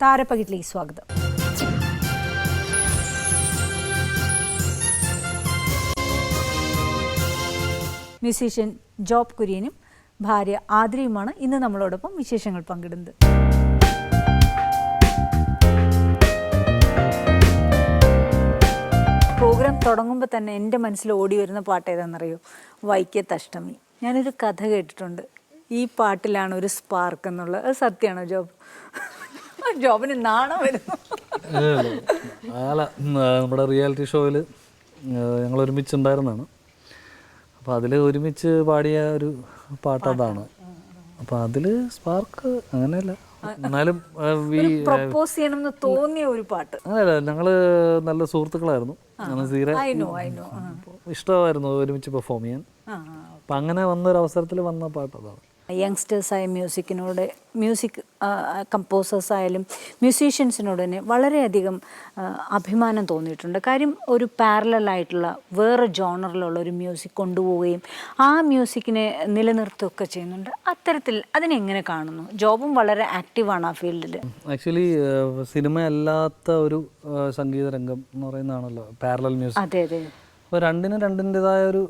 താരപ്പകിട്ടിലേക്ക് സ്വാഗതം. Musician job കുര്യനും ഭാര്യ ആദ്രയുമാണ് ഇന്ന് നമ്മളോടൊപ്പം വിശേഷങ്ങൾ പങ്കിടുന്നത്. പ്രോഗ്രാം തുടങ്ങുമ്പോൾ തന്നെ എൻ്റെ മനസ്സിൽ ഓടി വരുന്ന പാട്ട് ഏതാണെന്നറിയോ? വൈക്കത്തഷ്ടമി. ഞാനൊരു കഥ കേട്ടിട്ടുണ്ട്, ഈ പാട്ടിലാണ് ഒരു സ്പാർക്ക് എന്നുള്ളത്. അത് സത്യമാണോ ജോബ്? ജോബിന് നാണം വരുന്നു. നമ്മുടെ റിയാലിറ്റി ഷോയിൽ ഞങ്ങൾ ഒരുമിച്ചുണ്ടായിരുന്നതാണ്. അപ്പോൾ അതിൽ ഒരുമിച്ച് പാടിയ ഒരു പാട്ട് അതാണ്. അപ്പോൾ അതിൽ സ്പാർക്ക് അങ്ങനെയല്ല, എന്നാലും പ്രപ്പോസ് ചെയ്യണമെന്ന് തോന്നിയ ഒരു പാട്ട്. അങ്ങനെയല്ല, ഞങ്ങൾ നല്ല സുഹൃത്തുക്കളായിരുന്നു. ഇഷ്ടമായിരുന്നു ഒരുമിച്ച് പെർഫോം ചെയ്യാൻ. അപ്പം അങ്ങനെ വന്നൊരു അവസരത്തിൽ വന്ന പാട്ട് അതാണ്. യങ്സ്റ്റേഴ്സായ മ്യൂസിക് കമ്പോസേഴ്സായാലും മ്യൂസീഷ്യൻസിനോട് തന്നെ വളരെയധികം അഭിമാനം തോന്നിയിട്ടുണ്ട്. കാര്യം ഒരു പാരലലായിട്ടുള്ള വേറെ ജോണറിലുള്ള ഒരു മ്യൂസിക് കൊണ്ടുപോവുകയും ആ മ്യൂസിക്കിനെ നിലനിർത്തുകയൊക്കെ ചെയ്യുന്നുണ്ട്. അത്തരത്തിൽ അതിനെങ്ങനെ കാണുന്നു? ജോബും വളരെ ആക്റ്റീവാണ് ആ ഫീൽഡിൽ. ആക്ച്വലി സിനിമ അല്ലാത്ത ഒരു സംഗീത രംഗം എന്ന് പറയുന്നതാണല്ലോ പാരലൽ മ്യൂസിക്. അതെ അതെ. അപ്പോൾ രണ്ടിൻ്റെതായ ഒരു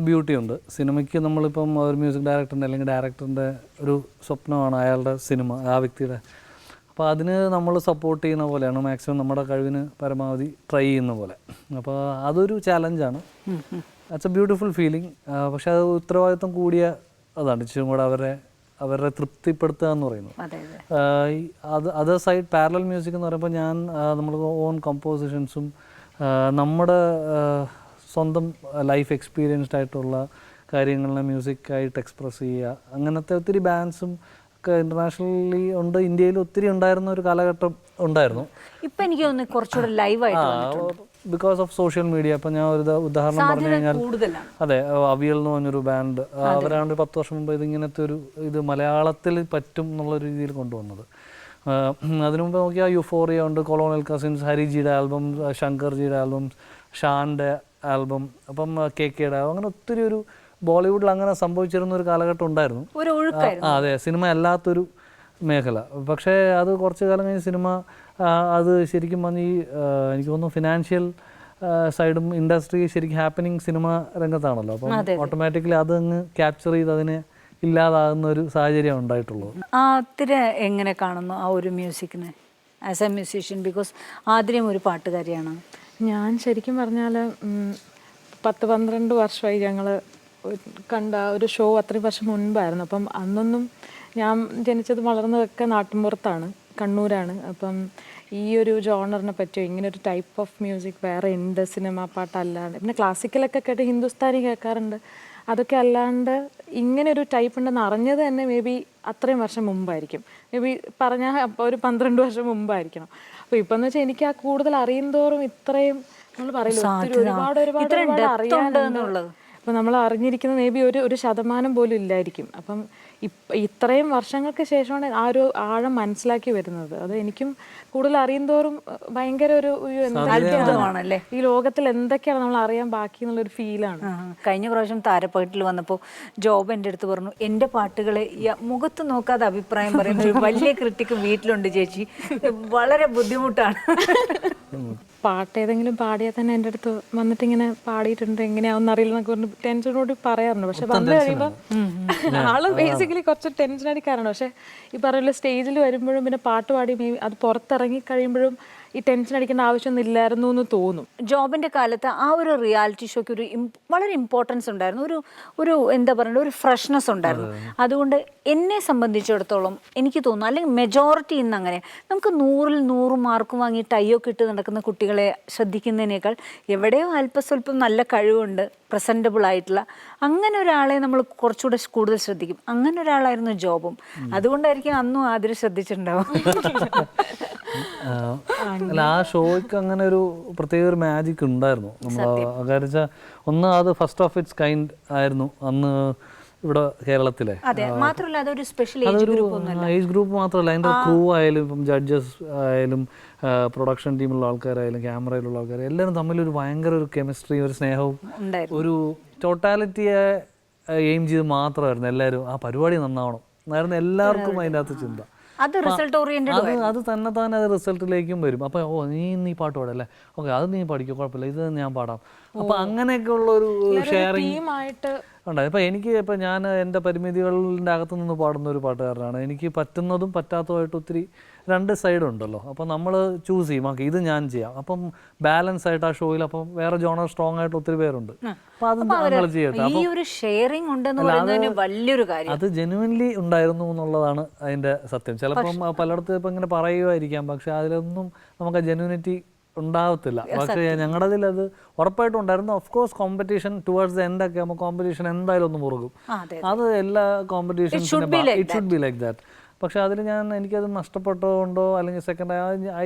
ബ്യൂട്ടി ഉണ്ട്. സിനിമയ്ക്ക് നമ്മളിപ്പം ഒരു മ്യൂസിക് ഡയറക്ടറിൻ്റെ അല്ലെങ്കിൽ ഡയറക്ടറിൻ്റെ ഒരു സ്വപ്നമാണ് അയാളുടെ സിനിമ, ആ വ്യക്തിയുടെ. അപ്പോൾ അതിന് നമ്മൾ സപ്പോർട്ട് ചെയ്യുന്ന പോലെയാണ്, മാക്സിമം നമ്മുടെ കഴിവിന് പരമാവധി ട്രൈ ചെയ്യുന്ന പോലെ. അപ്പോൾ അതൊരു ചാലഞ്ചാണ്. That's a beautiful feeling. പക്ഷെ അത് ഉത്തരവാദിത്വം കൂടിയ അതാണ്, ഇച്ചിരി കൂടെ അവരെ തൃപ്തിപ്പെടുത്തുക എന്ന് പറയുന്നത്. അതർ സൈഡ് പാരലൽ മ്യൂസിക് എന്ന് പറയുമ്പോൾ നമ്മൾ ഓൺ കമ്പോസിഷൻസും നമ്മുടെ സ്വന്തം ലൈഫ് എക്സ്പീരിയൻസ്ഡ് ആയിട്ടുള്ള കാര്യങ്ങളെ മ്യൂസിക്കായിട്ട് എക്സ്പ്രസ് ചെയ്യുക. അങ്ങനത്തെ ഒത്തിരി ബാൻഡ്സും ഒക്കെ ഇൻ്റർനാഷണലി ഉണ്ട്, ഇന്ത്യയിൽ ഒത്തിരി ഉണ്ടായിരുന്ന ഒരു കാലഘട്ടം ഉണ്ടായിരുന്നു. ഇപ്പം എനിക്ക് തോന്നുന്നു കുറച്ചുകൂടെ ലൈവായിട്ട് ബിക്കോസ് ഓഫ് സോഷ്യൽ മീഡിയ. അപ്പം ഞാൻ ഒരു ഉദാഹരണം പറഞ്ഞു കഴിഞ്ഞാൽ, അതെ, അവിയൽ എന്ന് പറഞ്ഞൊരു ബാൻഡ്, അവരാണ് 10 വർഷം മുമ്പ് ഇതിങ്ങനത്തെ ഇത് മലയാളത്തിൽ പറ്റും എന്നുള്ള രീതിയിൽ കൊണ്ടുവന്നത്. അതിനു മുമ്പ് നോക്കിയാൽ യുഫോറിയ ഉണ്ട്, കൊളോണിയൽ കസിൻസ്, ഹരിജിയുടെ ആൽബം, ശങ്കർജിയുടെ ആൽബം, ഷാൻ്റെ ആൽബം, അപ്പം KKയുടെ, അങ്ങനെ ഒത്തിരി ഒരു ബോളിവുഡിൽ അങ്ങനെ സംഭവിച്ചിരുന്ന ഒരു കാലഘട്ടം ഉണ്ടായിരുന്നു. അതെ, സിനിമ അല്ലാത്തൊരു മേഖല. പക്ഷേ അത് കുറച്ച് കാലം കഴിഞ്ഞ് സിനിമ അത് ശരിക്കും പറഞ്ഞ് എനിക്ക് തോന്നുന്നു ഫിനാൻഷ്യൽ സൈഡും ഇൻഡസ്ട്രി ശരിക്കും ഹാപ്പനിങ് സിനിമ രംഗത്താണല്ലോ. അപ്പം ഓട്ടോമാറ്റിക്കലി അതങ്ങ് ക്യാപ്ചർ ചെയ്ത് അതിനെ ഇല്ലാതാകുന്ന ഒരു സാഹചര്യം ഉണ്ടായിട്ടുള്ളത്. ആതിര എങ്ങനെ കാണുന്നു ആ ഒരു മ്യൂസിക്കിനെ ആസ് എ മ്യൂസീഷ്യൻ? ബിക്കോസ് ആതിരയും ഒരു പാട്ടുകാരിയാണ്. ഞാൻ ശരിക്കും പറഞ്ഞാൽ 10-12 വർഷമായി ഞങ്ങൾ കണ്ട ഒരു ഷോ അത്രയും വർഷം മുൻപായിരുന്നു. അപ്പം അന്നൊന്നും ഞാൻ ജനിച്ചത് വളർന്നതൊക്കെ നാട്ടിൻപുറത്താണ്, കണ്ണൂരാണ്. അപ്പം ഈ ഒരു ജോണറിനെ പറ്റിയോ ഇങ്ങനെ ഒരു ടൈപ്പ് ഓഫ് മ്യൂസിക് വേറെ ഉണ്ട് സിനിമ പാട്ടല്ലാണ്ട്. പിന്നെ ക്ലാസിക്കലൊക്കെ കേട്ട് ഹിന്ദുസ്ഥാനി കേൾക്കാറുണ്ട്. അതൊക്കെ അല്ലാണ്ട് ഇങ്ങനെ ഒരു ടൈപ്പ് ഉണ്ടെന്ന് അറിഞ്ഞത് തന്നെ മേ ബി അത്രയും വർഷം മുമ്പായിരിക്കും. മേ ബി പറഞ്ഞാൽ ഒരു 12 വർഷം മുമ്പായിരിക്കണം. അപ്പോൾ ഇപ്പം എന്ന് വെച്ചാൽ എനിക്ക് ആ കൂടുതൽ അറിയുന്തോറും ഇത്രയും നമ്മൾ പറയില്ല ഒരുപാട് അറിയാനുള്ളത്. അപ്പം നമ്മൾ അറിഞ്ഞിരിക്കുന്നത് മേ ബി ഒരു ശതമാനം പോലും ഇല്ലായിരിക്കും. അപ്പം ഇത്രയും വർഷങ്ങൾക്ക് ശേഷമാണ് ആ ഒരു ആഴം മനസ്സിലാക്കി വരുന്നത്. അത് എനിക്കും കൂടുതൽ അറിയുന്തോറും ഭയങ്കര ഒരു അത്ഭുതമാണല്ലേ, ഈ ലോകത്തിൽ എന്തൊക്കെയാണ് നമ്മൾ അറിയാൻ ബാക്കി എന്നുള്ളൊരു ഫീലാണ്. കഴിഞ്ഞ പ്രാവശ്യം താരപ്പകിട്ടിൽ വന്നപ്പോൾ ജോബ് എൻ്റെ അടുത്ത് പറഞ്ഞു, എൻ്റെ പാട്ടുകളെ മുഖത്ത് നോക്കാതെ അഭിപ്രായം പറയുന്ന ഒരു വലിയ ക്രിട്ടിക്ക് വീട്ടിലുണ്ട് ചേച്ചി, വളരെ ബുദ്ധിമുട്ടാണ്. പാട്ട് ഏതെങ്കിലും പാടിയാൽ തന്നെ എൻ്റെ അടുത്ത് വന്നിട്ട് ഇങ്ങനെ പാടിയിട്ടുണ്ട് എങ്ങനെയാണെന്ന് അറിയില്ല എന്നൊക്കെ പറഞ്ഞ് ടെൻഷനോട് പറയാറുണ്ട്. പക്ഷെ വന്നു കഴിയുമ്പോൾ ആള് ബേസിക്കലി കുറച്ച് ടെൻഷൻ അടിക്കാറുണ്ട്. പക്ഷെ ഈ പറയുന്ന സ്റ്റേജിൽ വരുമ്പോഴും പിന്നെ പാട്ട് പാടി അത് പുറത്തിറങ്ങി കഴിയുമ്പോഴും ഈ ടെൻഷൻ അടിക്കേണ്ട ആവശ്യമൊന്നും ഇല്ലായിരുന്നു എന്ന് തോന്നും. ജോബിൻ്റെ കാലത്ത് ആ ഒരു റിയാലിറ്റി ഷോയ്ക്ക് വളരെ ഇമ്പോർട്ടൻസ് ഉണ്ടായിരുന്നു, ഒരു എന്താ പറയുക, ഒരു ഫ്രഷ്നെസ് ഉണ്ടായിരുന്നു. അതുകൊണ്ട് എന്നെ സംബന്ധിച്ചിടത്തോളം എനിക്ക് തോന്നുന്നു, അല്ലെങ്കിൽ മെജോറിറ്റി ഇന്ന് അങ്ങനെ നമുക്ക് 100-ൽ 100 മാർക്ക് വാങ്ങി ടൈയൊക്കെ ഇട്ട് നടക്കുന്ന കുട്ടികളെ ശ്രദ്ധിക്കുന്നതിനേക്കാൾ എവിടെയോ അല്പസ്വല്പം നല്ല കഴിവുണ്ട്, പ്രസൻറ്റബിൾ ആയിട്ടുള്ള അങ്ങനെ ഒരാളെ നമ്മൾ കുറച്ചുകൂടെ കൂടുതൽ ശ്രദ്ധിക്കും. അങ്ങനെ ഒരാളായിരുന്നു ജോബും. അതുകൊണ്ടായിരിക്കും അന്നും ആദ്യം ശ്രദ്ധിച്ചിട്ടുണ്ടാവും. അല്ല, ആ ഷോയ്ക്ക് അങ്ങനെ ഒരു പ്രത്യേക ഒരു മാജിക് ഉണ്ടായിരുന്നു. നമ്മൾ കാരണം ഒന്ന് അത് ഫസ്റ്റ് ഓഫ് ഇറ്റ്സ് കൈൻഡ് ആയിരുന്നു അന്ന് ഇവിടെ കേരളത്തിലെ. അതൊരു ഏജ് ഗ്രൂപ്പ് മാത്രമല്ല, അതിൻ്റെ ക്രൂ ആയാലും ഇപ്പം ജഡ്ജസ് ആയാലും പ്രൊഡക്ഷൻ ടീമിലുള്ള ആൾക്കാരായാലും ക്യാമറയിലുള്ള ആൾക്കാർ എല്ലാവരും തമ്മിലൊരു ഭയങ്കര ഒരു കെമിസ്ട്രി, ഒരു സ്നേഹവും, ഒരു ടോട്ടാലിറ്റിയെ എയിം ചെയ്ത് മാത്രമായിരുന്നു എല്ലാവരും. ആ പരിപാടി നന്നാവണം എന്നായിരുന്നു എല്ലാവർക്കും അതിൻ്റെ അകത്ത് ചിന്ത. അത് റിസൾട്ട് ഓറിയന്റഡ് അത് തന്നെ തന്നെ അത് റിസൾട്ടിലേക്കും വരും. അപ്പോൾ ഓ നീ പാട്ട് പാടല്ലേ, ഓക്കെ അത് നീ പഠിക്കും, കുഴപ്പമില്ല, ഇത് ഞാൻ പാടാം. അപ്പോൾ അങ്ങനെയൊക്കെ ഉള്ള ഒരു ഷെയറിങ് ഉണ്ടായി. ഇപ്പോൾ എനിക്ക് ഇപ്പോൾ ഞാൻ എൻ്റെ പരിമിതികളുടെ അകത്തു നിന്ന് പാടുന്ന ഒരു പാട്ടുകാരനാണ്. എനിക്ക് പറ്റുന്നതും പറ്റാത്തതുമായിട്ട് ഒത്തിരി രണ്ട് സൈഡ് ഉണ്ടല്ലോ. അപ്പോൾ നമ്മൾ ചൂസ് ചെയ്യും, ഓക്കെ ഇത് ഞാൻ ചെയ്യാം. അപ്പം ബാലൻസ് ആയിട്ട് ആ ഷോയിൽ അപ്പം വേറെ ജോണർ സ്ട്രോങ് ആയിട്ട് ഒത്തിരി പേരുണ്ട്. അപ്പോൾ അത് ഞങ്ങൾ ചെയ്യട്ടെ. ഈ ഒരു ഷെയറിംഗ് ഉണ്ടെന്ന് പറയുന്നതിന് വലിയൊരു കാര്യം. അത് ജെനുവിൻലി ഉണ്ടായിരുന്നു എന്നുള്ളതാണ് അതിൻ്റെ സത്യം. ചിലപ്പം പലയിടത്തും ഇപ്പം ഇങ്ങനെ പറയുമായിരിക്കാം, പക്ഷെ അതിലൊന്നും നമുക്ക് ആ ജെനുവിനിറ്റി ഉണ്ടാവത്തില്ല. പക്ഷേ ഞങ്ങളുടെ അതിൽ അത് ഉറപ്പായിട്ടും ഉണ്ടായിരുന്നു. Of course competition towards the end ഒക്കെ ആകുമ്പോൾ കോമ്പറ്റീഷൻ എന്തായാലും ഒന്ന് മുറുകും. അത് എല്ലാ കോമ്പറ്റീഷൻസിനും it should be like that. പക്ഷെ അതിൽ എനിക്കത് നഷ്ടപ്പെട്ടതുകൊണ്ടോ അല്ലെങ്കിൽ സെക്കൻഡ്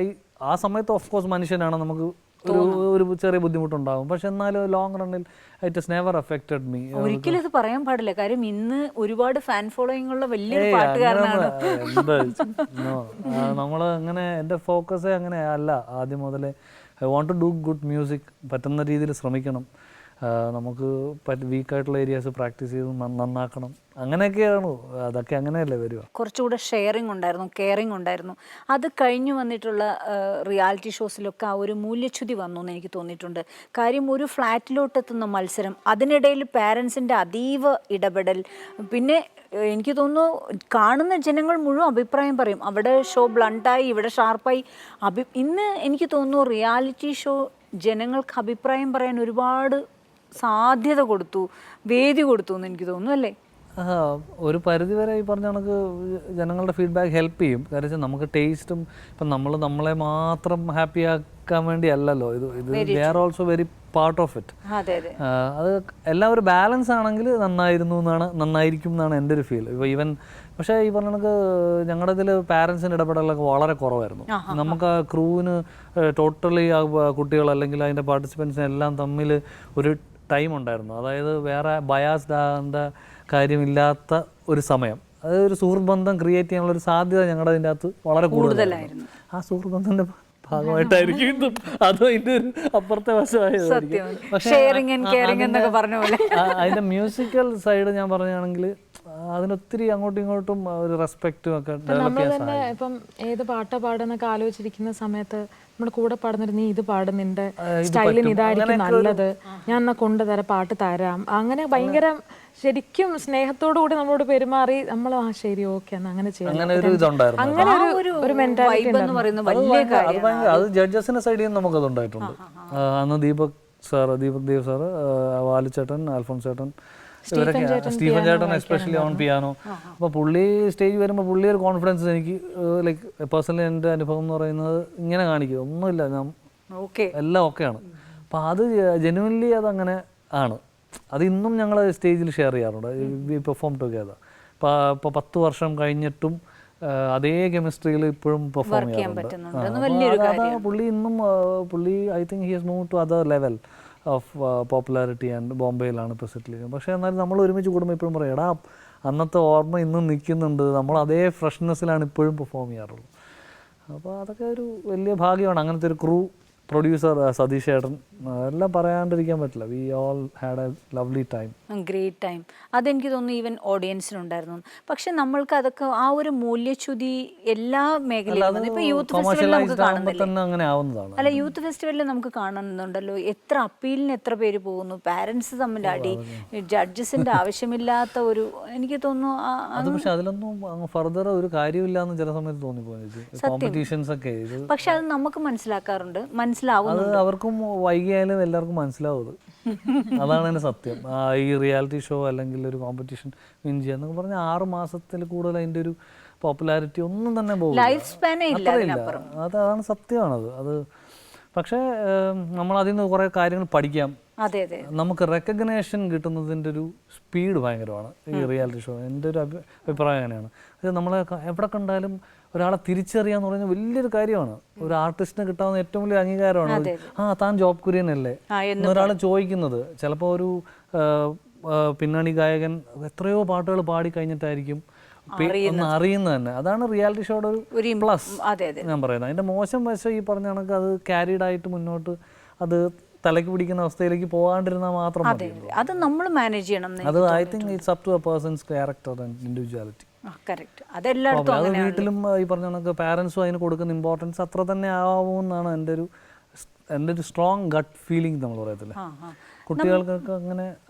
ആ സമയത്ത് ഓഫ് കോഴ്സ് മനുഷ്യനാണ്, നമുക്ക് ഒരു ചെറിയ ബുദ്ധിമുട്ടുണ്ടാകും. പക്ഷെ എന്നാലും ലോങ് റണ്ണിൽ it is never affected me. ഒരിക്കലും ഇത് പറയാൻ പാടില്ല, കാര്യം ഇന്ന് ഒരുപാട് ഫാൻ ഫോളോയിങ് ഉള്ള വലിയൊരു പാട്ടുകാരനാണ്. നമ്മൾ അങ്ങനെ എൻ്റെ ഫോക്കസേ അങ്ങനെ അല്ല ആദ്യം മുതലേ. I want to do good music, പറ്റുന്ന രീതിയിൽ ശ്രമിക്കണം, നമുക്ക് വീക്കായിട്ടുള്ള ഏരിയാസ് പ്രാക്ടീസ് ചെയ്ത് നന്നാക്കണം, അങ്ങനെയൊക്കെയാണ്. അതൊക്കെ അങ്ങനെയല്ലേ വരിക. കുറച്ചുകൂടെ ഷെയറിങ് ഉണ്ടായിരുന്നു, കെയറിങ് ഉണ്ടായിരുന്നു. അത് കഴിഞ്ഞു വന്നിട്ടുള്ള റിയാലിറ്റി ഷോസിലൊക്കെ ആ ഒരു മൂല്യച്യുതി വന്നു എന്ന് എനിക്ക് തോന്നിയിട്ടുണ്ട്. കാര്യം ഒരു ഫ്ലാറ്റിലോട്ടെത്തുന്ന മത്സരം, അതിനിടയിൽ പാരൻസിൻ്റെ അതീവ ഇടപെടൽ, പിന്നെ എനിക്ക് തോന്നുന്നു കാണുന്ന ജനങ്ങൾ മുഴുവൻ അഭിപ്രായം പറയും. അവിടെ ഷോ ബ്ലണ്ടായി, ഇവിടെ ഷാർപ്പായി. ഇന്ന് എനിക്ക് തോന്നുന്നു റിയാലിറ്റി ഷോ ജനങ്ങൾക്ക് അഭിപ്രായം പറയാൻ ഒരുപാട് സാധ്യത കൊടുത്തു, വേദി കൊടുത്തു എന്ന് എനിക്ക് തോന്നുന്നു, അല്ലേ? ഒരു പരിധിവരെ ഈ പറഞ്ഞ കണക്ക് ജനങ്ങളുടെ ഫീഡ്ബാക്ക് ഹെൽപ്പ് ചെയ്യും. കാര്യം വെച്ചാൽ നമുക്ക് ടേസ്റ്റും ഇപ്പം നമ്മളെ മാത്രം ഹാപ്പി ആക്കാൻ വേണ്ടി അല്ലല്ലോ ഇത് they are also very part of it. അത് എല്ലാവരും ബാലൻസ് ആണെങ്കിൽ നന്നായിരിക്കും എന്നാണ് എൻ്റെ ഒരു ഫീൽ. ഇപ്പോൾ ഈവൻ പക്ഷേ ഈ പറഞ്ഞ കണക്ക് ഞങ്ങളുടെ ഇതിൽ പാരൻസിൻ്റെ ഇടപെടലൊക്കെ വളരെ കുറവായിരുന്നു. നമുക്ക് ആ ക്രൂവിന് ടോട്ടലി ആ കുട്ടികൾ അല്ലെങ്കിൽ അതിൻ്റെ പാർട്ടിസിപ്പൻസിനെല്ലാം തമ്മിൽ ഒരു ടൈം ഉണ്ടായിരുന്നു. അതായത് വേറെ ബയാസ്ഡ് ആകേണ്ട കാര്യമില്ലാത്ത ഒരു സമയം, അതായത് ഒരു സുഹൃത്ത് ബന്ധം ക്രിയേറ്റ് ചെയ്യാനുള്ളൊരു സാധ്യത ഞങ്ങളുടെ അതിൻ്റെ അകത്ത് വളരെ കൂടുതലായിരുന്നു. ആ സുഹൃത്ത് ബന്ധത്തിൻ്റെ ഭാഗമായിട്ടായിരിക്കും ഇതും അതും അതിൻ്റെ ഒരു അപ്പുറത്തെ വശമായതായിരിക്കും. പക്ഷേ അതിൻ്റെ മ്യൂസിക്കൽ സൈഡ് ഞാൻ പറയുകയാണെങ്കിൽ അതിനൊത്തിരി അങ്ങോട്ടും ഇങ്ങോട്ടും ഒരു റെസ്പെക്റ്റും ഒക്കെ ഡെവലപ്പ് ചെയ്യാൻ സാധിക്കും. ഇപ്പം ഏത് പാട്ടാ പാടുന്നൊക്കെ ആലോചിച്ചിരിക്കുന്ന സമയത്ത് നമ്മുടെ കൂടെ പാടുന്നൊരു നീ ഇത് പാടും, നിന്റെ സ്റ്റൈലിന് ഇതായിരിക്കും നല്ലത്, ഞാൻ എന്നാ കൊണ്ടുതരാം, പാട്ട് തരാം, അങ്ങനെ ഭയങ്കര ശരിക്കും സ്നേഹത്തോടു കൂടി നമ്മളോട് പെരുമാറി നമ്മൾ ആ ശരി ഓക്കെ എന്നാ അങ്ങനെ ചെയ്യാം, അങ്ങനെ ഒരു മെന്റാലിറ്റി. അത് ജഡ്ജസിന്റെ സൈഡിൽ നിന്ന് നമുക്കത് ഉണ്ടായിട്ടുണ്ട്. അന്ന് ദീപക് ദേവ് സാറ്, വാലുചേട്ടൻ, അൽഫോൺസ് ചേട്ടൻ, ഇവരൊക്കെ, സ്റ്റീഫൻ ചേട്ടൻ എസ്പെഷ്യലി ഓൺ പിയാനോ. അപ്പോൾ പുള്ളി സ്റ്റേജ് വരുമ്പോൾ പുള്ളി ഒരു കോൺഫിഡൻസ് എനിക്ക് ലൈക്ക് പേഴ്സണലി എൻ്റെ അനുഭവം എന്ന് പറയുന്നത് ഇങ്ങനെ കാണിക്കും, ഒന്നുമില്ല ഞാൻ എല്ലാം ഓക്കെയാണ്. അപ്പോൾ അത് ജെനുവൻലി അതങ്ങനെ ആണ്. അത് ഇന്നും ഞങ്ങൾ സ്റ്റേജിൽ ഷെയർ ചെയ്യാറുണ്ട്. V perform together. ഇപ്പോൾ 10 വർഷം കഴിഞ്ഞിട്ടും അതേ കെമിസ്ട്രിയിൽ ഇപ്പോഴും പെർഫോം ചെയ്യാറുണ്ട്. പുള്ളി ഇന്നും I think he has move to other level of popularity and ബോംബെയിലാണ് ഇപ്പോൾ സെറ്റിൽ ചെയ്യുന്നത്. പക്ഷേ എന്നാലും നമ്മൾ ഒരുമിച്ച് കൂടുമ്പോൾ ഇപ്പോഴും പറയും, എടാ അന്നത്തെ ഓർമ്മ ഇന്നും നിൽക്കുന്നുണ്ട്, നമ്മൾ അതേ ഫ്രഷ്നെസ്സിലാണ് ഇപ്പോഴും പെർഫോം ചെയ്യാറുള്ളത്. അപ്പോൾ അതൊക്കെ ഒരു വലിയ ഭാഗ്യമാണ്. അങ്ങനത്തെ ഒരു ക്രൂ, പ്രൊഡ്യൂസർ സതീഷ് ഏട്ടൻ, എല്ലാം പറയാണ്ടിരിക്കാൻ പറ്റില്ല. We all had A lovely time, great time. അതെനിക്ക് തോന്നുന്നു ഈവൻ ഓഡിയൻസിനുണ്ടായിരുന്നു. പക്ഷെ നമ്മൾക്ക് അതൊക്കെ ആ ഒരു മൂല്യച്യുതി എല്ലാ മേഖലയിലും ഇപ്പൊ യൂത്ത് ഫെസ്റ്റിവലിൽ നമുക്ക് കാണുന്നില്ല. അല്ല, യൂത്ത് ഫെസ്റ്റിവലിൽ നമുക്ക് കാണുന്നുണ്ടല്ലോ, എത്ര അപ്പീലിന് എത്ര പേര് പോകുന്നു, പാരന്റ്സ് തമ്മിൽ അടി, ജഡ്ജസിന്റെ ആവശ്യമില്ലാത്ത ഒരു, എനിക്ക് തോന്നുന്നു. പക്ഷെ അതിലൊന്നും ഫർദർ ഒരു കാര്യമില്ല എന്ന് ചില സമയത്ത് തോന്നിപ്പോയത് കോമ്പറ്റീഷൻസ് ഒക്കെ. പക്ഷെ അത് നമുക്ക് മനസ്സിലാക്കാറുണ്ട്, അത് അവർക്കും വൈകിയാലും എല്ലാവർക്കും മനസ്സിലാവും. അതാണ് എൻ്റെ സത്യം. ഈ റിയാലിറ്റി ഷോ അല്ലെങ്കിൽ ഒരു കോമ്പറ്റീഷൻ വിൻ ചെയ്യുക എന്നൊക്കെ പറഞ്ഞാൽ 6 മാസത്തിൽ കൂടുതൽ അതിൻ്റെ ഒരു പോപ്പുലാരിറ്റി ഒന്നും തന്നെ പോകില്ല. അതാണ് സത്യമാണത്. അത് പക്ഷേ നമ്മൾ അതിൽ നിന്ന് കുറേ കാര്യങ്ങൾ പഠിക്കാം. നമുക്ക് റെക്കഗ്നേഷൻ കിട്ടുന്നതിൻ്റെ ഒരു സ്പീഡ് ഭയങ്കരമാണ് ഈ റിയാലിറ്റി ഷോ. എൻ്റെ ഒരു അഭിപ്രായം അങ്ങനെയാണ്. അത് നമ്മളെ എവിടെ കണ്ടാലും ഒരാളെ തിരിച്ചറിയാന്ന് പറയുന്നത് വലിയൊരു കാര്യമാണ്. ഒരു ആർട്ടിസ്റ്റിന് കിട്ടാവുന്ന ഏറ്റവും വലിയ അംഗീകാരമാണ്. താൻ ജോബ് കുര്യനല്ലേ എന്നൊരാൾ ചോദിക്കുന്നത്. ചിലപ്പോൾ ഒരു പിന്നണി ഗായകൻ എത്രയോ പാട്ടുകൾ പാടി കഴിഞ്ഞിട്ടായിരിക്കും ഒന്ന് അറിയുന്നത് തന്നെ. അതാണ് റിയാലിറ്റി ഷോയുടെ ഒരു പ്ലസ് ഞാൻ പറയുന്നത്. അതിൻ്റെ മോശം വശം ഈ പറഞ്ഞ കണക്ക് അത് ക്യാരിഡ് ആയിട്ട് മുന്നോട്ട് അത് തലയ്ക്ക് പിടിക്കുന്ന അവസ്ഥയിലേക്ക് പോകാണ്ടിരുന്നാൽ മാത്രം മതി. അത് നമ്മൾ മാനേജ് ചെയ്യണം. അത് I think it's up to a person's character and individuality. Correct. അതെല്ലായിടത്തും അത് വീട്ടിലും ഈ പറഞ്ഞ കണക്ക് പാരൻസും അതിന് കൊടുക്കുന്ന ഇമ്പോർട്ടൻസ് അത്ര തന്നെ ആവുമെന്നാണ് എൻ്റെ ഒരു സ്ട്രോങ് ഗട്ട് ഫീലിംഗ് നമ്മൾ പറയത്തില്ല. കുട്ടികൾക്കൊക്കെ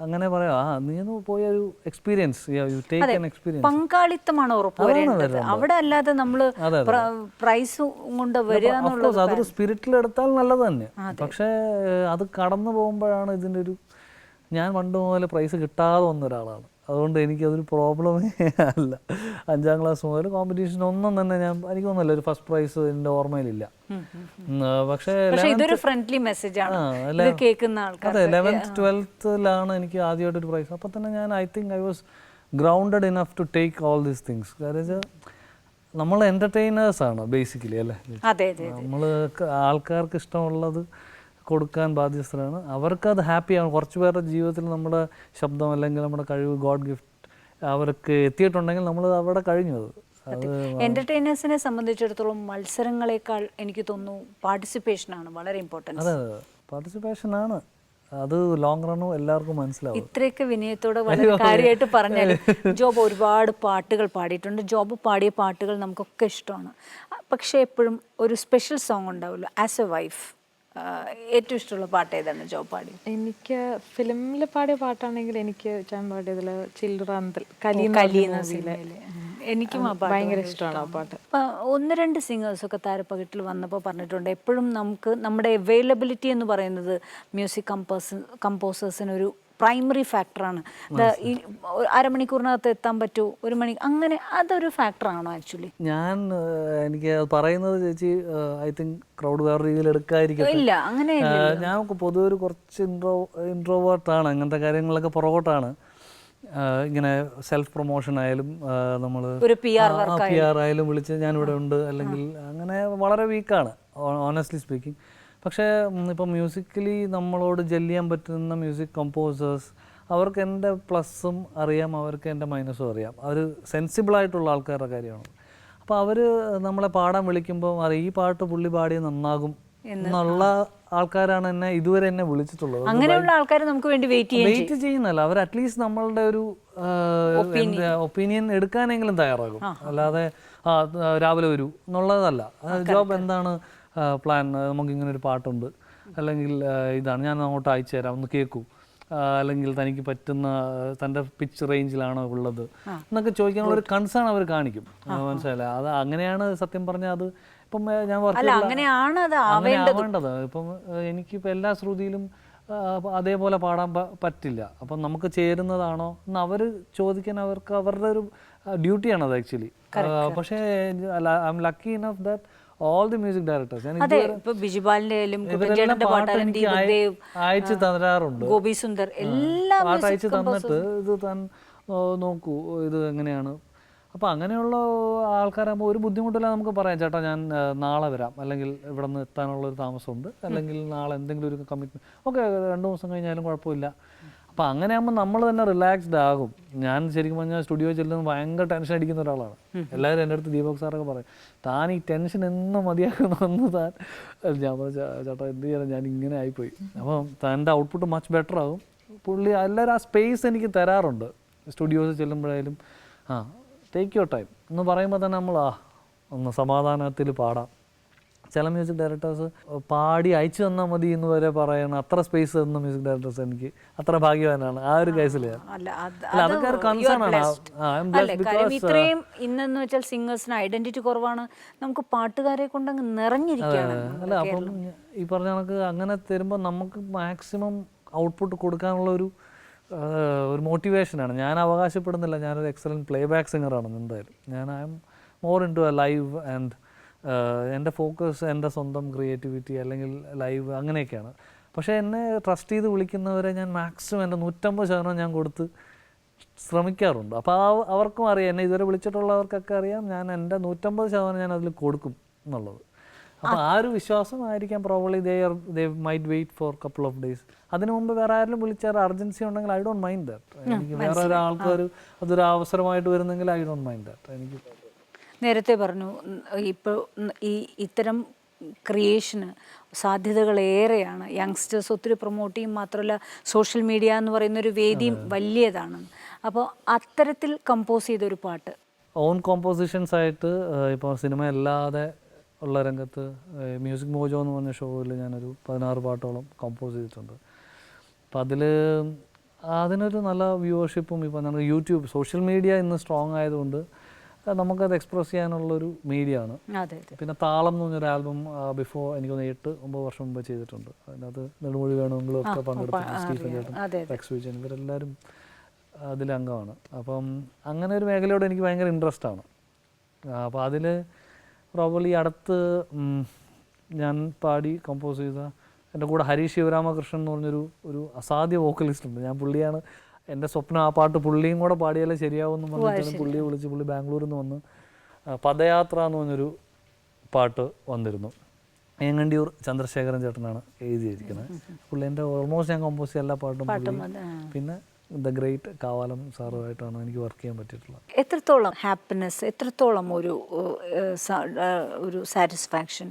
അങ്ങനെ പറയാം, നീ ഒന്ന് പോയ ഒരു experience, you take an experience. പങ്കാളിത്തമാണ് ഉറപ്പുവരേണ്ടത്. അവിടെ അല്ലാതെ നമ്മൾ പ്രൈസ് കൊണ്ട് വരിക എന്നുള്ളത് അതൊരു സ്പിരിറ്റിൽ എടുത്താൽ നല്ലത് തന്നെ. പക്ഷേ അത് കടന്നു പോകുമ്പോഴാണ് ഇതിൻ്റെ ഒരു, ഞാൻ പണ്ട് മുതൽ പ്രൈസ് കിട്ടാതെ വന്ന ഒരാളാണ്. അതുകൊണ്ട് എനിക്കതൊരു പ്രോബ്ലമേ അല്ല. 5ാം ക്ലാസ് മുതൽ കോമ്പറ്റീഷൻ ഒന്നും തന്നെ എനിക്ക് തോന്നുന്നില്ല ഒരു ഫസ്റ്റ് പ്രൈസ് എൻ്റെ ഓർമ്മയിലില്ല. പക്ഷേ ഇതൊരു ഫ്രണ്ട്ലി മെസ്സേജ് ആണ് കേൾക്കുന്ന ആൾക്കാർ. അതെ, 11th 12th എനിക്ക് ആദ്യമായിട്ടൊരു പ്രൈസ്. അപ്പോൾ തന്നെ ഞാൻ I was grounded enough to take all these things. കാരണം നമ്മൾ എൻ്റർടൈനേഴ്സാണ് ബേസിക്കലി അല്ലേ. നമ്മൾ ആൾക്കാർക്ക് ഇഷ്ടമുള്ളത് കൊടുക്കാൻ ബാധ്യസ്ഥരാണ്. അവർക്കത് ഹാപ്പിയാണ്. കുറച്ച് പേരുടെ ജീവിതത്തിൽ നമ്മുടെ ശബ്ദം അല്ലെങ്കിൽ നമ്മുടെ കഴിവ്, ഗോഡ് ഗിഫ്റ്റ് അവർക്ക് എത്തിയിട്ടുണ്ടെങ്കിൽ നമ്മൾ അവിടെ കഴിഞ്ഞു. അത് എന്റർടൈനേഴ്സിനെ സംബന്ധിച്ചിടത്തോളം മത്സരങ്ങളെക്കാൾ എനിക്ക് തോന്നുന്നു പാർട്ടിസിപ്പേഷനാണ് വളരെ ഇമ്പോർട്ടൻസ്. അതെ, പാർട്ടിസിപ്പേഷനാണ്. അത് ലോങ് റണ്ണും എല്ലാവർക്കും മനസ്സിലാവും. ഇത്രയൊക്കെ വിനയത്തോടെ വളരെ കാര്യമായിട്ട് പറഞ്ഞാൽ ജോബ് ഒരുപാട് പാട്ടുകൾ പാടിയിട്ടുണ്ട്. ജോബ് പാടിയ പാട്ടുകൾ നമുക്കൊക്കെ ഇഷ്ടമാണ്. പക്ഷേ എപ്പോഴും ഒരു സ്പെഷ്യൽ സോങ് ഉണ്ടാവുമല്ലോ ആസ് എ വൈഫ്. ഏറ്റവും ഇഷ്ടമുള്ള പാട്ട് ഏതാണ് ജോബ് പാടി? എനിക്ക് ഫിലിമിൽ പാടിയ പാട്ടാണെങ്കിൽ എനിക്ക് ഞാൻ പാടിയതിൽ ചിൽറാന്തൽ എനിക്കും ഭയങ്കര ഇഷ്ടമാണ് ആ പാട്ട്. 1-2 സിംഗേഴ്സൊക്കെ താരപ്പകിട്ടിൽ വന്നപ്പോൾ പറഞ്ഞിട്ടുണ്ട്, എപ്പോഴും നമുക്ക് നമ്മുടെ അവൈലബിലിറ്റി എന്ന് പറയുന്നത് മ്യൂസിക് കമ്പോസേഴ്സിന് ഒരു പ്രൈമറി ഫാക്ടറാണ്. ഈ അരമണിക്കൂറിനകത്ത് എത്താൻ പറ്റൂ, 1 മണി, അങ്ങനെ അതൊരു ഫാക്ടറാണോ ആക്ച്വലി? എനിക്ക് പറയുന്നത് ചേച്ചി ഐ തിങ്ക് ക്രൗഡ് വേറെ രീതിയിൽ എടുക്കാതിരിക്കും. ഇല്ല, അങ്ങനെ ഞാൻ പൊതുവെ ഒരു കുറച്ച് ഇൻട്രോവേർട്ടാണ്. അങ്ങനത്തെ കാര്യങ്ങളൊക്കെ പുറകോട്ടാണ്. ഇങ്ങനെ സെൽഫ് പ്രൊമോഷൻ ആയാലും നമ്മൾ PR ആയാലും വിളിച്ച് ഞാനിവിടെ ഉണ്ട് അല്ലെങ്കിൽ അങ്ങനെ വളരെ വീക്കാണ് ഓണസ്റ്റ്ലി സ്പീക്കിംഗ്. പക്ഷേ ഇപ്പം മ്യൂസിക്കലി നമ്മളോട് ജെല്ല് ചെയ്യാൻ പറ്റുന്ന മ്യൂസിക് കമ്പോസേഴ്സ്, അവർക്ക് എൻ്റെ പ്ലസ്സും അറിയാം, അവർക്ക് എൻ്റെ മൈനസും അറിയാം. അവർ സെൻസിബിളായിട്ടുള്ള ആൾക്കാരുടെ കാര്യമാണ്. അപ്പോൾ അവർ നമ്മളെ പാടാൻ വിളിക്കുമ്പോൾ അറിയാം ഈ പാട്ട് പുള്ളി പാടിയ നന്നാകും എന്നുള്ള ആൾക്കാരാണ് ഇതുവരെ എന്നെ വിളിച്ചിട്ടുള്ളത്. അങ്ങനെയുള്ള ആൾക്കാർ നമുക്ക് വേണ്ടി വെയിറ്റ് ചെയ്യുന്നല്ല, അവർ അറ്റ്ലീസ്റ്റ് നമ്മളുടെ ഒരു ഒപ്പീനിയൻ എടുക്കാനെങ്കിലും തയ്യാറാകും. അല്ലാതെ രാവിലെ വരൂ എന്നുള്ളതല്ല. ജോബ് എന്താണ് പ്ലാൻ, നമുക്കിങ്ങനെ ഒരു പാട്ടുണ്ട് അല്ലെങ്കിൽ ഇതാണ്, ഞാൻ അങ്ങോട്ട് അയച്ചു തരാം, ഒന്ന് കേൾക്കൂ, അല്ലെങ്കിൽ തനിക്ക് പറ്റുന്ന തൻ്റെ പിച്ച് റേഞ്ചിലാണോ ഉള്ളത് എന്നൊക്കെ ചോദിക്കാനുള്ള ഒരു കൺസേൺ അവർ കാണിക്കും. മനസ്സിലായില്ല? അത് അങ്ങനെയാണ് സത്യം പറഞ്ഞാൽ. അത് ഇപ്പം ഞാൻ ആവേണ്ടത്. ഇപ്പം എനിക്കിപ്പോൾ എല്ലാ ശ്രുതിയിലും അതേപോലെ പാടാൻ പറ്റില്ല. അപ്പം നമുക്ക് ചേരുന്നതാണോ എന്ന് അവർ ചോദിക്കാൻ അവരുടെ ഒരു ഡ്യൂട്ടിയാണത് ആക്ച്വലി. പക്ഷേ I M lucky enough that all the music directors അയച്ചു തരാറുണ്ട്. പാട്ട് അയച്ചു തന്നിട്ട് ഇത് താൻ നോക്കൂ, ഇത് എങ്ങനെയാണ്. അപ്പോൾ അങ്ങനെയുള്ള ആൾക്കാരാകുമ്പോൾ ഒരു ബുദ്ധിമുട്ടില്ല, നമുക്ക് പറയാം ചേട്ടാ ഞാൻ നാളെ വരാം, അല്ലെങ്കിൽ ഇവിടെ നിന്ന് എത്താനുള്ളൊരു താമസമുണ്ട്, അല്ലെങ്കിൽ നാളെ എന്തെങ്കിലും ഒരു കമ്മിറ്റ്മെൻറ്റ്, ഓക്കെ 2 ദിവസം കഴിഞ്ഞാലും കുഴപ്പമില്ല. അപ്പോൾ അങ്ങനെ ആകുമ്പോൾ നമ്മൾ തന്നെ റിലാക്സ്ഡ് ആകും. ഞാൻ ശരിക്കും പറഞ്ഞാൽ സ്റ്റുഡിയോ ചെല്ലുന്നത് ഭയങ്കര ടെൻഷൻ അടിക്കുന്ന ഒരാളാണ്. എല്ലാവരും എൻ്റെ അടുത്ത് ദീപക് സാറൊക്കെ പറയും, താൻ ഈ ടെൻഷൻ എന്നും മതിയാക്കണമെന്ന്. ഞാൻ പറഞ്ഞു ചേട്ടാ എന്ത് ചെയ്യണം, ഞാൻ ഇങ്ങനെ ആയിപ്പോയി. അപ്പം തൻ്റെ ഔട്ട്പുട്ട് മച്ച് ബെറ്റർ ആകും. പുള്ളി എല്ലാവരും ആ സ്പേസ് എനിക്ക് തരാറുണ്ട്. സ്റ്റുഡിയോസ് ചെല്ലുമ്പോഴായാലും ടേക്ക് യുവർ ടൈം എന്ന് പറയുമ്പോൾ തന്നെ നമ്മൾ ഒന്ന് സമാധാനത്തിൽ പാടാം. ചില മ്യൂസിക് ഡയറക്ടേഴ്സ് പാടി അയച്ചു തന്നാൽ മതി എന്ന് വരെ പറയണം. അത്ര സ്പേസ് തന്ന മ്യൂസിക് ഡയറക്ടേഴ്സ് എനിക്ക് അത്ര ഭാഗ്യവാനാണ് ആ ഒരു കേസിൽ. അതൊക്കെ ഒരു കൺസേൺ ആണ്. ഇത്രയും ഇന്നെന്ന് വെച്ചാൽ സിംഗേഴ്സിന് ഐഡന്റിറ്റി കുറവാണ്, നമുക്ക് പാട്ടുകാരെ കൊണ്ടങ്ങ് നിറഞ്ഞിരിക്കുകയാണ്. അല്ല, അപ്പം ഈ പറഞ്ഞ കണക്ക് അങ്ങനെ തരുമ്പോൾ നമുക്ക് മാക്സിമം ഔട്ട്പുട്ട് കൊടുക്കാനുള്ള ഒരു മോട്ടിവേഷനാണ്. ഞാൻ അവകാശപ്പെടുന്നില്ല ഞാനൊരു എക്സലൻറ്റ് പ്ലേ ബാക്ക് സിംഗറാണെന്ന്. എന്തായാലും I'm more into a live and എൻ്റെ ഫോക്കസ് എൻ്റെ സ്വന്തം ക്രിയേറ്റിവിറ്റി അല്ലെങ്കിൽ ലൈവ് അങ്ങനെയൊക്കെയാണ്. പക്ഷേ എന്നെ ട്രസ്റ്റ് ചെയ്ത് വിളിക്കുന്നവരെ ഞാൻ മാക്സിമം എൻ്റെ 150% ഞാൻ കൊടുത്ത് ശ്രമിക്കാറുണ്ട്. അപ്പോൾ അവർക്കും അറിയാം, എന്നെ ഇതുവരെ വിളിച്ചിട്ടുള്ളവർക്കൊക്കെ അറിയാം ഞാൻ എൻ്റെ 150% ഞാൻ അതിൽ കൊടുക്കും എന്നുള്ളത്. അപ്പോൾ ആ ഒരു വിശ്വാസം ആയിരിക്കാം probably they might wait for couple of days. അതിനു മുമ്പ് വേറെ ആരെങ്കിലും വിളിച്ചാൽ അർജൻസി ഉണ്ടെങ്കിൽ ഐ ഡോണ്ട് മൈൻഡ് ദാറ്റ്. എനിക്ക് വേറെ ഒരാൾക്ക് അതൊരു അവസരമായിട്ട് വരുന്നെങ്കിൽ ഐ ഡോണ്ട് മൈൻഡ് ദാറ്റ്. എനിക്ക് നേരത്തെ പറഞ്ഞു ഇപ്പോൾ ഇത്തരം ക്രിയേഷന് സാധ്യതകളേറെയാണ്. യങ്സ്റ്റേഴ്സ് ഒത്തിരി പ്രൊമോട്ട് ചെയ്യും, മാത്രമല്ല സോഷ്യൽ മീഡിയ എന്ന് പറയുന്നൊരു വേദിയും വലിയതാണ്. അപ്പോൾ അത്തരത്തിൽ കമ്പോസ് ചെയ്തൊരു പാട്ട് ഓൺ കോമ്പോസിഷൻസ് ആയിട്ട് ഇപ്പോൾ സിനിമ അല്ലാതെ ഉള്ള രംഗത്ത് മ്യൂസിക് മോജോ എന്ന് പറഞ്ഞ ഷോയിൽ ഞാനൊരു 16 പാട്ടോളം കമ്പോസ് ചെയ്തിട്ടുണ്ട്. അപ്പം അതിനൊരു നല്ല വ്യൂവർഷിപ്പും ഇപ്പോൾ നമ്മൾ യൂട്യൂബ് സോഷ്യൽ മീഡിയ ഇന്ന് സ്ട്രോങ് ആയതുകൊണ്ട് നമുക്കത് എക്സ്പ്രസ് ചെയ്യാനുള്ളൊരു മീഡിയ ആണ്. പിന്നെ താളം എന്ന് പറഞ്ഞൊരു ആൽബം ബിഫോർ എനിക്കൊന്ന് 8-9 വർഷം മുമ്പ് ചെയ്തിട്ടുണ്ട്. അതിനകത്ത് നെടുമുടി വേണമെങ്കിലും ഒക്കെ പങ്കെടുത്തിട്ടുണ്ട്. സ്റ്റീഫൻ ചേട്ടൻ, റെക്സ് വിജയൻ ഇവരെല്ലാവരും അതിലംഗമാണ്. അപ്പം അങ്ങനെ ഒരു മേഖലയോട് എനിക്ക് ഭയങ്കര ഇൻട്രസ്റ്റ് ആണ്. അപ്പോൾ അതിൽ പ്രോബബ്ലി അടുത്ത് ഞാൻ പാടി കമ്പോസ് ചെയ്ത എൻ്റെ കൂടെ ഹരീഷ് ശിവരാമകൃഷ്ണൻ എന്ന് പറഞ്ഞൊരു അസാധ്യ വോക്കലിസ്റ്റ് ഉണ്ട്. ഞാൻ പുള്ളിയാണ് എൻ്റെ സ്വപ്നം. ആ പാട്ട് പുള്ളിയും കൂടെ പാടിയാലേ ശരിയാവുമെന്ന് പറഞ്ഞിട്ടാണ് പുള്ളിയെ വിളിച്ച് പുള്ളി ബാംഗ്ലൂരിൽ നിന്ന് വന്ന് പദയാത്ര എന്ന് പറഞ്ഞൊരു പാട്ട് വന്നിരുന്നു. ഏങ്ങണ്ടിയൂർ ചന്ദ്രശേഖരൻ ചേട്ടനാണ് എഴുതിയിരിക്കുന്നത്. പുള്ളി എൻ്റെ ഓൾമോസ്റ്റ് ഞാൻ കമ്പോസ് ചെയ്ത എല്ലാ പാട്ടും പുള്ളി. പിന്നെ ദ ഗ്രേറ്റ് കാവാലം സാറുമായിട്ടാണ് എനിക്ക് വർക്ക് ചെയ്യാൻ പറ്റിയിട്ടുള്ളത്. എത്രത്തോളം ഹാപ്പിനെസ്, എത്രത്തോളം ഒരു സാറ്റിസ്ഫാക്ഷൻ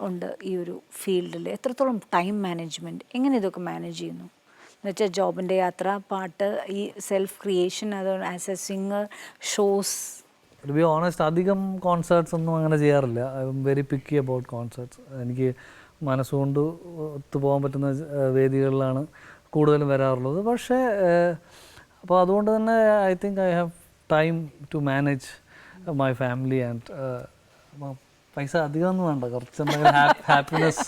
ഉണ്ട് ഈ ഒരു ഫീൽഡിൽ? എത്രത്തോളം ടൈം മാനേജ്മെൻറ്റ്, എങ്ങനെ ഇതൊക്കെ മാനേജ് ചെയ്യുന്നു? എന്നുവെച്ചാൽ ജോബിൻ്റെ യാത്ര, പാട്ട്, ഈ സെൽഫ് ക്രിയേഷൻ, അത് as a singer, shows. To be honest അധികം കോൺസേർട്സ് ഒന്നും അങ്ങനെ ചെയ്യാറില്ല. I'm very picky about concerts. എനിക്ക് മനസ്സുകൊണ്ട് ഒത്തുപോകാൻ പറ്റുന്ന വേദികളിലാണ് കൂടുതലും വരാറുള്ളത്. പക്ഷേ അപ്പോൾ അതുകൊണ്ട് തന്നെ I think I have time to manage my family and പൈസ അധികമൊന്നും വേണ്ട, കുറച്ചെന്തെങ്കിലും ഹാപ്പിനെസ്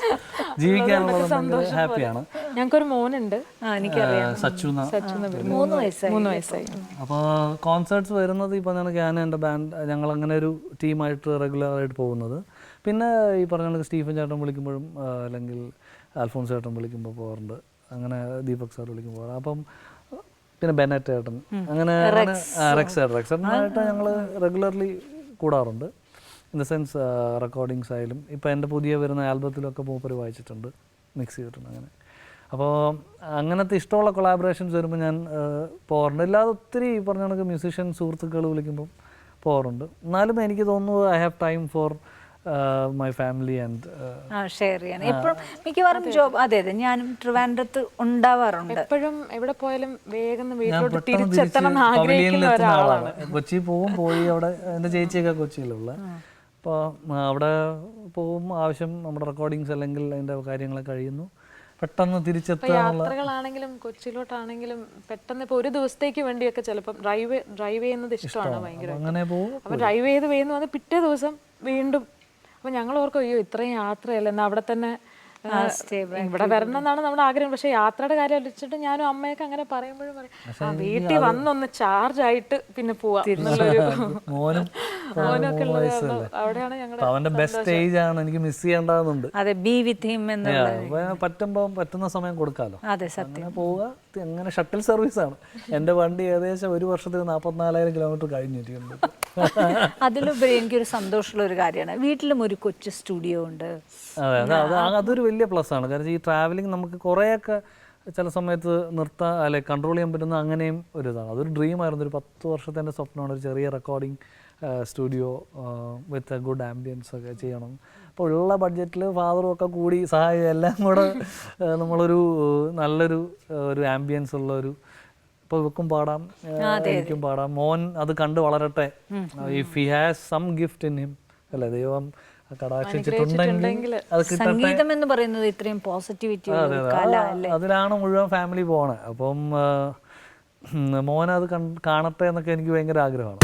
ജീവിക്കാനുള്ളത് ഹാപ്പിയാണ്. ഞങ്ങൾക്കൊരു മോനുണ്ട്, സച്ചുന, 3 വയസ്സായി. അപ്പോൾ കോൺസേർട്സ് വരുന്നത് ഇപ്പോൾ ഞാൻ എൻ്റെ ബാൻഡ് ഞങ്ങളങ്ങനെ ഒരു ടീമായിട്ട് റെഗുലറായിട്ട് പോകുന്നത്. പിന്നെ ഈ പറഞ്ഞ സ്റ്റീഫൻ ചേട്ടൻ വിളിക്കുമ്പോഴും അല്ലെങ്കിൽ അൽഫോൺസ് ചേട്ടൻ വിളിക്കുമ്പോൾ പോകാറുണ്ട്. അങ്ങനെ ദീപക് സാർ വിളിക്കുമ്പോൾ. അപ്പം പിന്നെ ബെനറ്റ് ചേട്ടൻ, അങ്ങനെ റെക്സേട്ടനായിട്ട് ഞങ്ങൾ റെഗുലർലി കൂടാറുണ്ട്. ഇൻ ദ സെൻസ് റെക്കോർഡിങ്സ് ആയാലും ഇപ്പോൾ എൻ്റെ പുതിയ വരുന്ന ആൽബത്തിലൊക്കെ മൂപ്പര് വായിച്ചിട്ടുണ്ട്, മിക്സ് ചെയ്തിട്ടുണ്ട്. അങ്ങനെ അപ്പോൾ അങ്ങനത്തെ ഇഷ്ടമുള്ള കൊളാബറേഷൻസ് വരുമ്പോൾ ഞാൻ പോകാറുണ്ട്. ഇല്ലാതെ ഒത്തിരി പറഞ്ഞ കണക്ക് മ്യൂസീഷ്യൻ സുഹൃത്തുക്കൾ വിളിക്കുമ്പം പോകാറുണ്ട്. എന്നാലും എനിക്ക് തോന്നുന്നു I have time for my family and share ചെയ്യാൻ എപ്പോഴും മിക്കവാറും ജോബ്. അതെ, ഞാനും ട്രിവാൻഡ്രത്ത് ഉണ്ടാവാറുണ്ട്. എപ്പോഴും എവിടെ പോയാലും വേഗം വീട്ടിലോട്ട് തിരിച്ചെത്തണം എന്ന് ആഗ്രഹിക്കുന്ന ഒരാളാണ്. കൊച്ചി പോയി അവിടെ എൻ്റെ ചേച്ചിയൊക്കെ കൊച്ചിയിലുള്ള. അപ്പോൾ അവിടെ പോകും, ആവശ്യം നമ്മുടെ റെക്കോർഡിങ്സ് അല്ലെങ്കിൽ അതിൻ്റെ കാര്യങ്ങൾ കഴിയുന്നു, പെട്ടെന്ന് തിരിച്ചെത്താനുള്ള യാത്രകളാണെങ്കിലും കൊച്ചിയിലോട്ടാണെങ്കിലും പെട്ടെന്ന് ഇപ്പോൾ ഒരു ദിവസത്തേക്ക് വേണ്ടിയൊക്കെ ചിലപ്പം ഡ്രൈവ് ചെയ്യുന്നത് ഇഷ്ടമാണ് ഭയങ്കര. അങ്ങനെ പോകും. അപ്പോൾ ഡ്രൈവ് ചെയ്ത് വേഗം വന്ന് പിറ്റേ ദിവസം വീണ്ടും. അപ്പോൾ ഞങ്ങൾ ഓർക്കും അയ്യോ ഇത്രയും യാത്രയല്ല, എന്നാൽ അവിടെ തന്നെ ഇവിടെ വരണം എന്നാണ് നമ്മുടെ ആഗ്രഹം. പക്ഷെ യാത്രയുടെ കാര്യം അടിച്ചിട്ട് ഞാനും അമ്മയൊക്കെ അങ്ങനെ പറയുമ്പോഴും പറയും വീട്ടിൽ വന്നൊന്ന് ചാർജ് ആയിട്ട് പിന്നെ പോവാം എന്നുള്ളൊരു മോനൊക്കെ ഉള്ളത് കാരണം അവിടെയാണ് ഞങ്ങളുടെ അവന്റെ ബെസ്റ്റ് ഏജ് ആണ്. എനിക്ക് മിസ് ചെയ്യേണ്ടതുണ്ട്. അതെ, ബി വിത്ത് ഹിം പറ്റുന്ന സമയം കൊടുക്കാലോ. അതെ, സത്യം. പോവുക. അങ്ങനെ ഷട്ടിൽ സർവീസ് ആണ് എൻ്റെ വണ്ടി. ഏകദേശം ഒരു വർഷത്തിൽ 44,000 കിലോമീറ്റർ കഴിഞ്ഞിട്ടുണ്ട്. അതിലുപരി എനിക്കൊരു സന്തോഷമുള്ള ഒരു കാര്യമാണ് വീട്ടിലും ഒരു കൊച്ചു സ്റ്റുഡിയോ ഉണ്ട്. അതെ, അതൊരു വലിയ പ്ലസ് ആണ്. കാരണം ഈ ട്രാവലിംഗ് നമുക്ക് കുറേയൊക്കെ ചില സമയത്ത് നിർത്താൻ അല്ലെ കൺട്രോൾ ചെയ്യാൻ പറ്റുന്ന അങ്ങനെയും ഒരു ഇതാണ്. അതൊരു ഡ്രീമായിരുന്നു. ഒരു 10 വർഷത്തെ എൻ്റെ സ്വപ്നമാണ് ഒരു ചെറിയ recording studio with a good ambience ഒക്കെ ചെയ്യണം. അപ്പോൾ ഉള്ള ബഡ്ജറ്റിൽ ഫാദറും ഒക്കെ കൂടി സഹായം എല്ലാം കൂടെ നമ്മളൊരു നല്ലൊരു ആംബിയൻസ് ഉള്ള ഒരു, ഇപ്പോൾ ഇവക്കും പാടാം, എനിക്കും പാടാം, മോൻ അത് കണ്ട് വളരട്ടെ. If he has some gift in him, അല്ലേ, ദൈവം കടാക്ഷിച്ചിട്ടുണ്ടെങ്കിൽ അത് കിട്ടട്ടെ. സംഗീതം എന്ന് പറയുന്നത് ഇത്രയും പോസിറ്റിവിറ്റി അതിലാണ് മുഴുവൻ ഫാമിലി പോണേ. അപ്പം മോനത് കാണട്ടെ എന്നൊക്കെ എനിക്ക് ഭയങ്കര ആഗ്രഹമാണ്.